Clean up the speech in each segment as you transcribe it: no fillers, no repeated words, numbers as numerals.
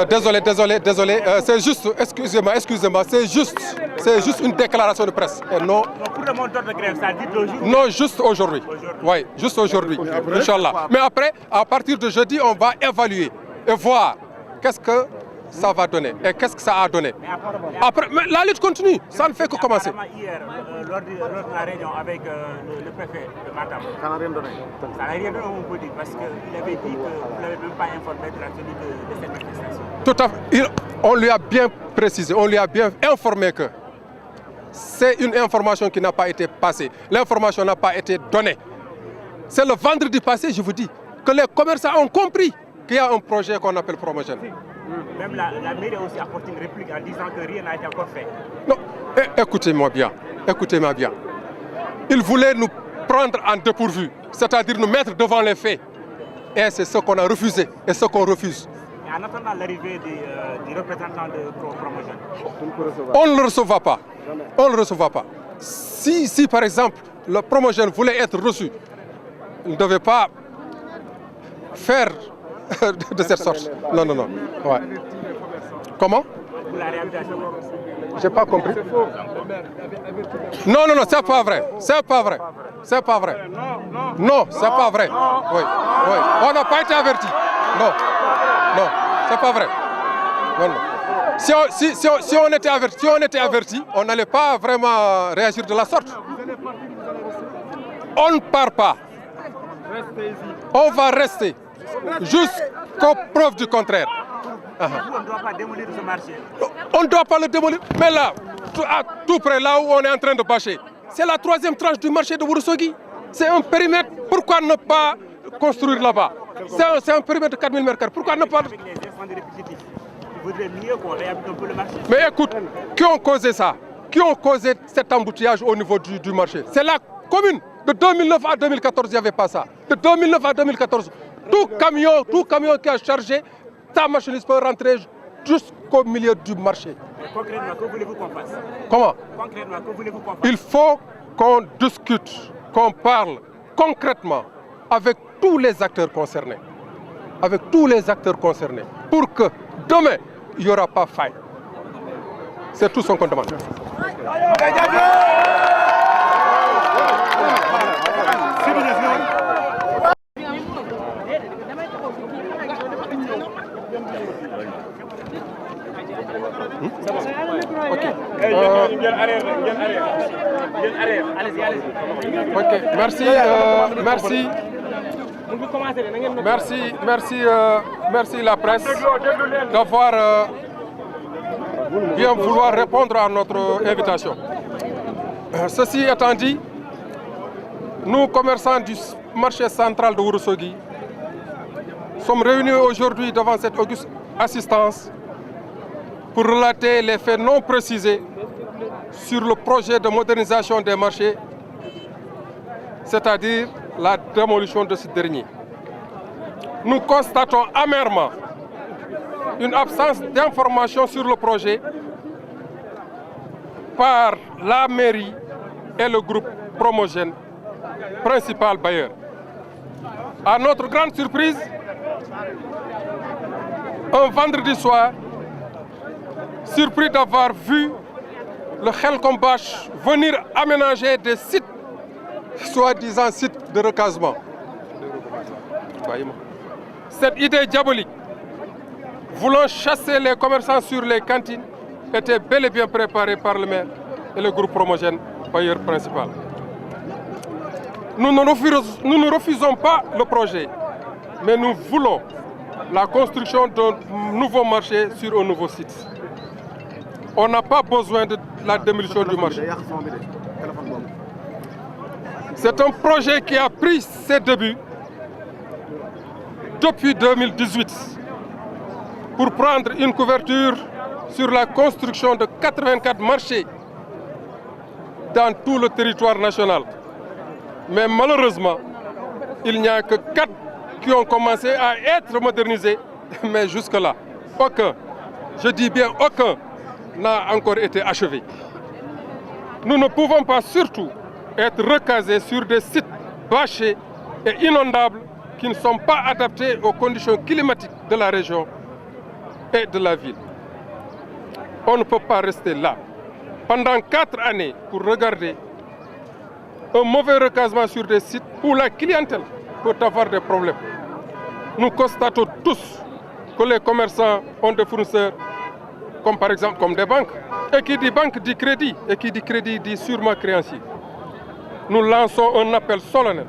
Désolé, c'est juste, excusez-moi, c'est juste une déclaration de presse. Et non, pour le montant de grève, ça dit toujours. Non, juste aujourd'hui. Oui, juste aujourd'hui, Inch'Allah. Mais après, à partir de jeudi, on va évaluer et voir qu'est-ce que ça va donner et qu'est-ce que ça a donné. Après, mais la lutte continue, ça ne fait que commencer. Hier, lors de la réunion avec le préfet de Matam, Ça n'a rien donné. ça n'a rien donné, on peut dire, parce qu'il avait dit que vous n'avez même pas informé de la tenue de cette manifestation. Tout à fait. On lui a bien précisé, on lui a bien informé que c'est une information qui n'a pas été passée. L'information n'a pas été donnée. C'est le vendredi passé, je vous dis, que les commerçants ont compris qu'il y a un projet qu'on appelle Promogène. Même la mairie a aussi apporté une réplique en disant que rien n'a été encore fait. Non, écoutez-moi bien, écoutez-moi bien. Ils voulaient nous prendre en dépourvu, c'est-à-dire nous mettre devant les faits. Et c'est ce qu'on a refusé et ce qu'on refuse. En attendant l'arrivée des représentants de Promogène, On ne le recevra pas. On ne le recevra pas. Si par exemple le Promogène voulait être reçu, il ne devait pas faire de cette sorte. Non. Ouais. Comment? pour la réhabilitation. J'ai pas compris. Non, c'est pas vrai. C'est pas vrai. C'est pas vrai. Non, c'est pas vrai. Oui. On n'a pas été averti. Non, c'est pas vrai. Non. Si on était averti, on n'allait pas vraiment réagir de la sorte. On ne part pas. On va rester jusqu'aux preuves du contraire. On ne doit pas démolir ce marché. On ne doit pas le démolir. Mais là, à tout près, là où on est en train de bâcher, c'est la troisième tranche du marché de Ourossogui. C'est un périmètre. Pourquoi ne pas construire là-bas? C'est un périmètre de 4000 m². Pourquoi ne pas... Avec les incendies répétitifs, il vaudrait mieux qu'on réhabilite un peu le marché. Mais écoute, qui ont causé ça? Qui ont causé cet embouteillage au niveau du marché? C'est la commune. De 2009 à 2014, il n'y avait pas ça. De 2009 à 2014, tout camion qui a chargé, sa marchandise peut rentrer jusqu'au milieu du marché. Mais concrètement, que voulez-vous qu'on fasse? Comment? Concrètement, que voulez-vous qu'on fasse? Il faut qu'on discute, qu'on parle concrètement avec tous les acteurs concernés. Avec tous les acteurs concernés. Pour que demain, il n'y aura pas faille. C'est tout ce qu'on demande. Ok, merci la presse d'avoir bien vouloir répondre à notre invitation. Ceci étant dit, nous, commerçants du marché central de Ourossogui, sommes réunis aujourd'hui devant cette auguste assistance pour relater les faits non précisés sur le projet de modernisation des marchés, c'est-à-dire la démolition de ce dernier. Nous constatons amèrement une absence d'information sur le projet par la mairie et le groupe Promogène, principal bailleur. À notre grande surprise, un vendredi soir, surpris d'avoir vu le Khelcom Bâche venir aménager des sites, soi-disant sites de recasement. Cette idée diabolique, voulant chasser les commerçants sur les cantines, était bel et bien préparée par le maire et le groupe Promogène, bailleur principal. Nous ne refusons pas le projet, mais nous voulons la construction d'un nouveau marché sur un nouveau site. On n'a pas besoin de la démolition du marché. C'est un projet qui a pris ses débuts depuis 2018 pour prendre une couverture sur la construction de 84 marchés dans tout le territoire national. Mais malheureusement, il n'y a que 4 qui ont commencé à être modernisés, mais jusque-là, aucun, je dis bien aucun, n'a encore été achevé. Nous ne pouvons pas surtout être recasés sur des sites bâchés et inondables qui ne sont pas adaptés aux conditions climatiques de la région et de la ville. On ne peut pas rester là pendant 4 années pour regarder un mauvais recasement sur des sites où la clientèle peut avoir des problèmes. Nous constatons tous que les commerçants ont des fournisseurs, comme par exemple comme des banques. Et qui dit banque dit crédit, et qui dit crédit dit sûrement créancier. Nous lançons un appel solennel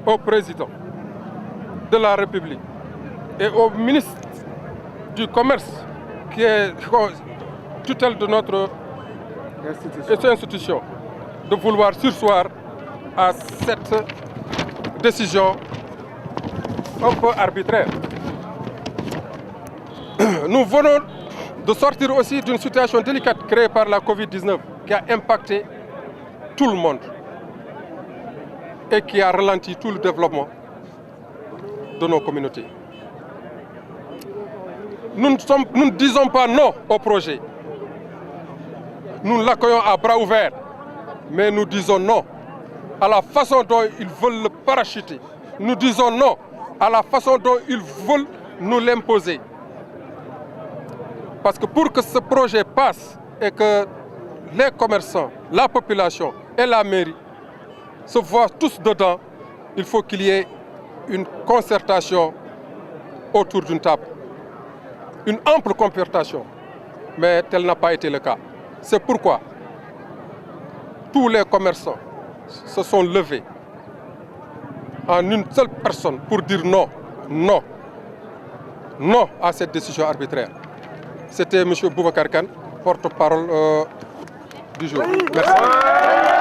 au président de la République et au ministre du Commerce, qui est tutelle de notre institution, de vouloir surseoir à cette décision un peu arbitraire. Nous venons de sortir aussi d'une situation délicate créée par la Covid-19 qui a impacté tout le monde et qui a ralenti tout le développement de nos communautés. Nous ne disons pas non au projet. Nous l'accueillons à bras ouverts, mais nous disons non à la façon dont ils veulent le parachuter. Nous disons non à la façon dont ils veulent nous l'imposer. Parce que pour que ce projet passe et que les commerçants, la population et la mairie se voient tous dedans, il faut qu'il y ait une concertation autour d'une table. Une ample concertation, mais tel n'a pas été le cas. C'est pourquoi tous les commerçants se sont levés en une seule personne pour dire non, non, non à cette décision arbitraire. C'était M. Boubacar Kane, porte-parole du jour. Merci.